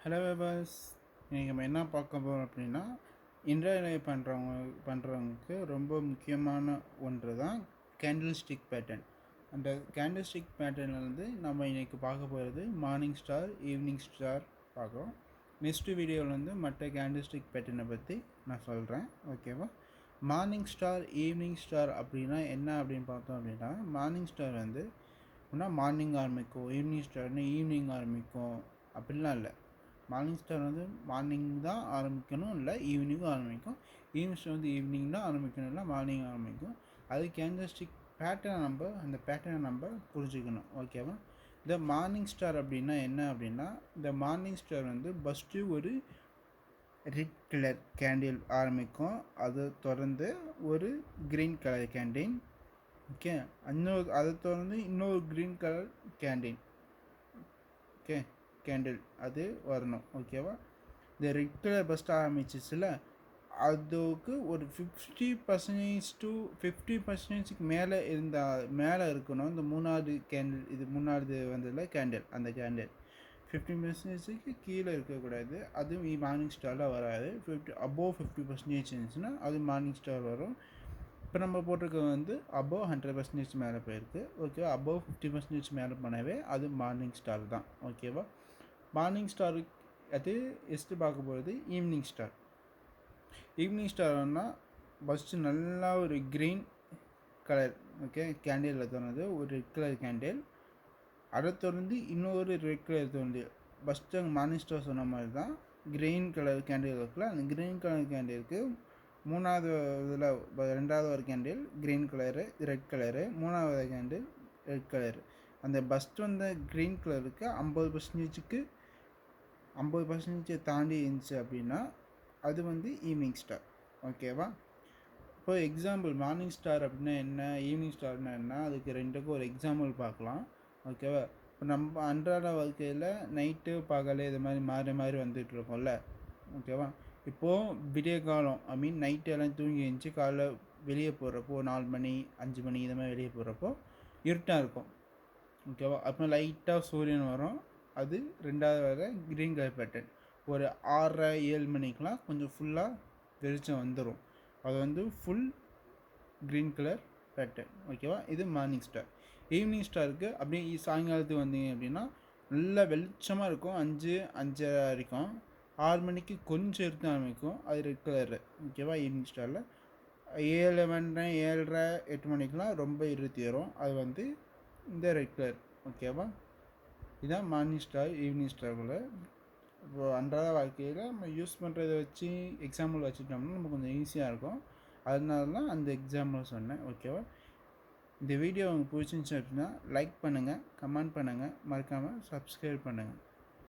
Hello viewers, இன்றைக்கி நம்ம என்ன பார்க்க போகிறோம் அப்படின்னா, இன்றைய பண்ணுறவங்களுக்கு ரொம்ப முக்கியமான ஒன்று தான் கேண்டில் ஸ்டிக் பேட்டர்ன். அந்த கேண்டில் ஸ்டிக் பேட்டர்ன்லேருந்து நம்ம இன்றைக்கி பார்க்க போகிறது மார்னிங் ஸ்டார், ஈவினிங் ஸ்டார் பார்க்குறோம். நெக்ஸ்ட் வீடியோவில் வந்து மற்ற கேண்டில் ஸ்டிக் பேட்டர்னை பற்றி நான் சொல்கிறேன், ஓகேவா? மார்னிங் ஸ்டார், ஈவினிங் ஸ்டார் அப்படின்னா என்ன அப்படின்னு பார்த்தோம் அப்படின்னா, மார்னிங் ஸ்டார் வந்து மார்னிங் ஆரம்பிக்கும், ஈவினிங் ஸ்டார்னு ஈவினிங் ஆரம்பிக்கும் அப்படிலாம் இல்லை. மார்னிங் ஸ்டார் வந்து மார்னிங் தான் ஆரம்பிக்கணும், இல்லை ஈவினிங்கும் ஆரம்பிக்கும். ஈவினிங் ஸ்டார் வந்து ஈவினிங் தான் ஆரம்பிக்கணும், இல்லை மார்னிங் ஆரம்பிக்கும். அது கேண்டல்ஸ்டிக் அந்த பேட்டர்னை நம்ம புரிஞ்சுக்கணும், ஓகேவா? இந்த மார்னிங் ஸ்டார் அப்படின்னா என்ன அப்படின்னா, இந்த மார்னிங் ஸ்டார் வந்து ஃபஸ்ட்டு ஒரு ரெட் கலர் கேண்டில் ஆரம்பிக்கும், அதை தொடர்ந்து ஒரு க்ரீன் கலர் கேண்டில், ஓகே, அதை தொடர்ந்து இன்னொரு green colour candle, okay candle அது வரணும், ஓகேவா? இந்த ரெட் கலர் பஸ்ட் ஆரம்பிச்சிச்சுல, அதுக்கு ஒரு 50% to 50%க்கு மேலே இருக்கணும் இந்த மூணாவது கேண்டில். இது மூணாவது வந்ததில்ல கேண்டில், அந்த கேண்டில் 50%க்கு கீழே இருக்கக்கூடாது. அதுவும் மார்னிங் ஸ்டாரில் வராது. அபோவ் 50% இருந்துச்சுன்னா அது மார்னிங் ஸ்டார் வரும். இப்போ நம்ம போட்டிருக்க வந்து அபோவ் 100% மேலே போயிருக்கு, ஓகேவா? அபோவ் 50% மேலே போனவே அது மார்னிங் ஸ்டார் தான், ஓகேவா? மார்னிங் ஸ்டார் அது எஸ்ட்டு பார்க்க போகிறது ஈவினிங் ஸ்டார். ஈவினிங் ஸ்டார்னா ஃபஸ்ட்டு நல்லா ஒரு க்ரீன் கலர், ஓகே, கேண்டிலில் தோணுது ஒரு ரெட் கலர் கேண்டில். அதை தொடர்ந்து இன்னொரு ரெட் கலர் தோணுது. ஃபஸ்ட்டு அங்கே மார்னிங் ஸ்டார் சொன்ன மாதிரி தான் க்ரீன் கலர் கேண்டில் இருக்குல்ல, அந்த க்ரீன் கலர் கேண்டிலுக்கு மூணாவது இதில் ரெண்டாவது ஒரு candle green colour red colour, மூணாவது கேண்டில் ரெட் கலரு. அந்த ஃபஸ்ட்டு வந்த க்ரீன் கலருக்கு 50% தாண்டி இருந்துச்சு அப்படின்னா அது வந்து ஈவினிங் ஸ்டார், ஓகேவா? இப்போ எக்ஸாம்பிள் மார்னிங் ஸ்டார் அப்படின்னா என்ன, ஈவினிங் ஸ்டார்னா என்ன, அதுக்கு ரெண்டுக்கும் ஒரு எக்ஸாம்பிள் பார்க்கலாம், ஓகேவா? இப்போ நம்ம அன்றாட வாழ்க்கையில் நைட்டு பகல் இது மாதிரி மாறி மாறி வந்துட்டுருக்கோம்ல, ஓகேவா? இப்போது விடிய காலம் நைட்டு எல்லாம் தூங்கி எழுந்துச்சி காலைல வெளியே போகிறப்போ 4 மணி 5 மணி இது மாதிரி வெளியே போகிறப்போ இருட்டாக இருக்கும், ஓகேவா? அப்புறம் லைட்டாக சூரியன் வரும், அது ரெண்டாவது வர க்ரீன் கலர் பேட்டர்ன். ஒரு 6:30 7 மணிக்கெலாம் கொஞ்சம் ஃபுல்லாக வெளிச்சம் வந்துடும், அது வந்து ஃபுல் க்ரீன் கலர் பேட்டர்ன், ஓகேவா? இது மார்னிங் ஸ்டார். ஈவினிங் ஸ்டாருக்கு அப்படியே சாயங்காலத்துக்கு வந்தீங்க அப்படின்னா நல்லா வெளிச்சமாக இருக்கும், 5-5:30 வரைக்கும். 6 மணிக்கு கொஞ்சம் இருக்க ஆரம்பிக்கும், அது ரெட் கலரு, ஓகேவா? ஈவினிங் ஸ்டாரில் 7 மணி 7:30 8 மணிக்கெலாம் ரொம்ப இருட்டி வரும், அது வந்து இந்த ரெட் கலர், ஓகேவா? இதுதான் மார்னிங் ஸ்டார், ஈவினிங் ஸ்டார்க்குள்ள. இப்போது அன்றாட வாழ்க்கையில் நம்ம யூஸ் பண்ணுறதை வச்சு எக்ஸாம்பிள் வச்சுட்டோம்னா நம்ம கொஞ்சம் ஈஸியாக இருக்கும், அதனால தான் அந்த எக்ஸாம்பிள் சொன்னேன், ஓகேவா? இந்த வீடியோ உங்களுக்கு பிடிச்சிருந்துச்சு அப்படின்னா லைக் பண்ணுங்கள், கமெண்ட் பண்ணுங்கள், மறக்காமல் சப்ஸ்கிரைப் பண்ணுங்கள்.